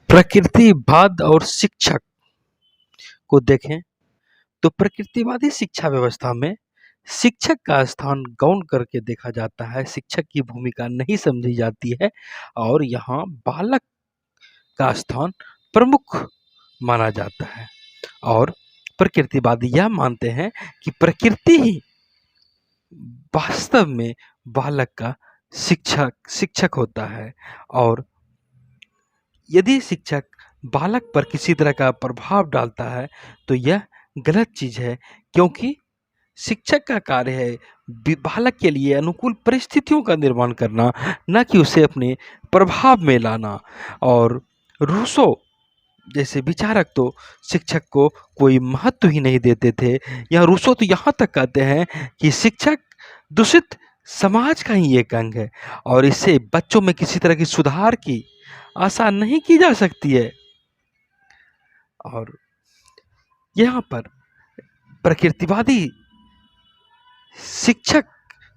प्रकृतिवाद और शिक्षक को देखें तो प्रकृतिवादी शिक्षा व्यवस्था में शिक्षक का स्थान गौण करके देखा जाता है। शिक्षक की भूमिका नहीं समझी जाती है और यहाँ बालक का स्थान प्रमुख माना जाता है। और प्रकृतिवादी यह मानते हैं कि प्रकृति ही वास्तव में बालक का शिक्षक होता है और यदि शिक्षक बालक पर किसी तरह का प्रभाव डालता है तो यह गलत चीज़ है, क्योंकि शिक्षक का कार्य है बालक के लिए अनुकूल परिस्थितियों का निर्माण करना, न कि उसे अपने प्रभाव में लाना। और रूसो जैसे विचारक तो शिक्षक को कोई महत्व ही नहीं देते थे। या रूसो तो यहाँ तक कहते हैं कि शिक्षक दूषित समाज का ही एक अंग है और इससे बच्चों में किसी तरह की सुधार की आशा नहीं की जा सकती है। और यहाँ पर प्रकृतिवादी शिक्षक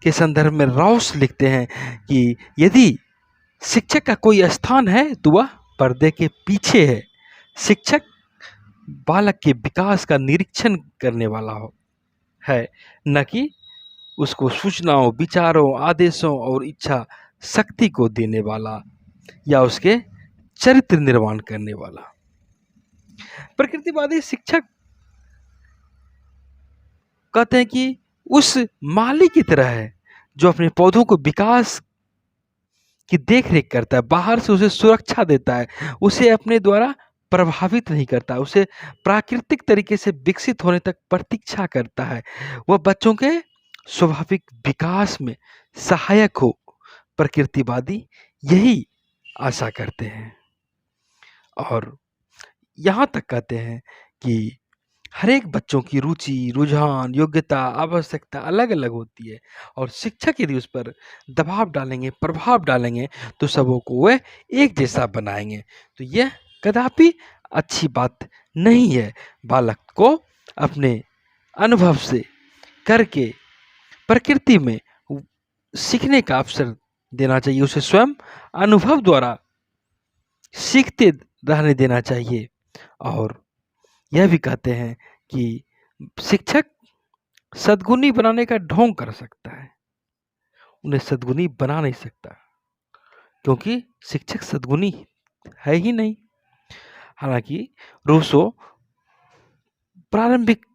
के संदर्भ में राउस लिखते हैं कि यदि शिक्षक का कोई स्थान है तो वह पर्दे के पीछे है। शिक्षक बालक के विकास का निरीक्षण करने वाला है, न कि उसको सूचनाओं, विचारों, आदेशों और इच्छा शक्ति को देने वाला या उसके चरित्र निर्माण करने वाला। प्रकृतिवादी शिक्षक कहते हैं कि उस माली की तरह है जो अपने पौधों को विकास की देखरेख करता है, बाहर से उसे सुरक्षा देता है, उसे अपने द्वारा प्रभावित नहीं करता, उसे प्राकृतिक तरीके से विकसित होने तक प्रतीक्षा करता है, वह बच्चों के स्वाभाविक विकास में सहायक हो। प्रकृतिवादी यही आशा करते हैं और यहाँ तक कहते हैं कि हर एक बच्चों की रुचि, रुझान, योग्यता, आवश्यकता अलग-अलग होती है और शिक्षक यदि उस पर दबाव डालेंगे, प्रभाव डालेंगे तो सबों को वह एक जैसा बनाएंगे। तो यह कदापि अच्छी बात नहीं है। बालक को अपने अनुभव से करके प्रकृति में सीखने का अवसर देना चाहिए, उसे स्वयं अनुभव द्वारा सीखते रहने देना चाहिए। और यह भी कहते हैं कि शिक्षक सद्गुणी बनाने का ढोंग कर सकता है, उन्हें सद्गुणी बना नहीं सकता, क्योंकि शिक्षक सद्गुणी है ही नहीं। हालांकि रूसो प्रारंभिक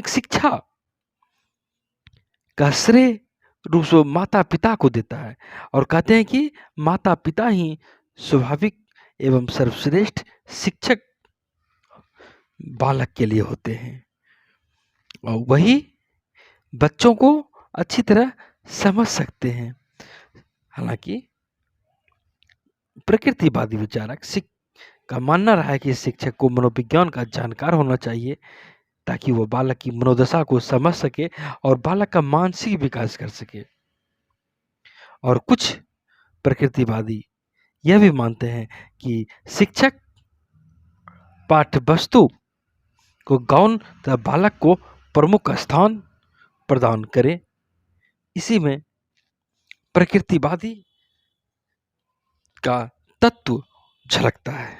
शिक्षा का श्रेय रूसो माता पिता को देता है और कहते हैं कि माता पिता ही स्वाभाविक एवं सर्वश्रेष्ठ शिक्षक बालक के लिए होते हैं और वही बच्चों को अच्छी तरह समझ सकते हैं। हालांकि प्रकृतिवादी विचारक का मानना रहा है कि शिक्षक को मनोविज्ञान का जानकार होना चाहिए ताकि वो बालक की मनोदशा को समझ सके और बालक का मानसिक विकास कर सके। और कुछ प्रकृतिवादी यह भी मानते हैं कि शिक्षक पाठ्य वस्तु को गौण तथा बालक को प्रमुख स्थान प्रदान करे। इसी में प्रकृतिवादी का तत्व झलकता है।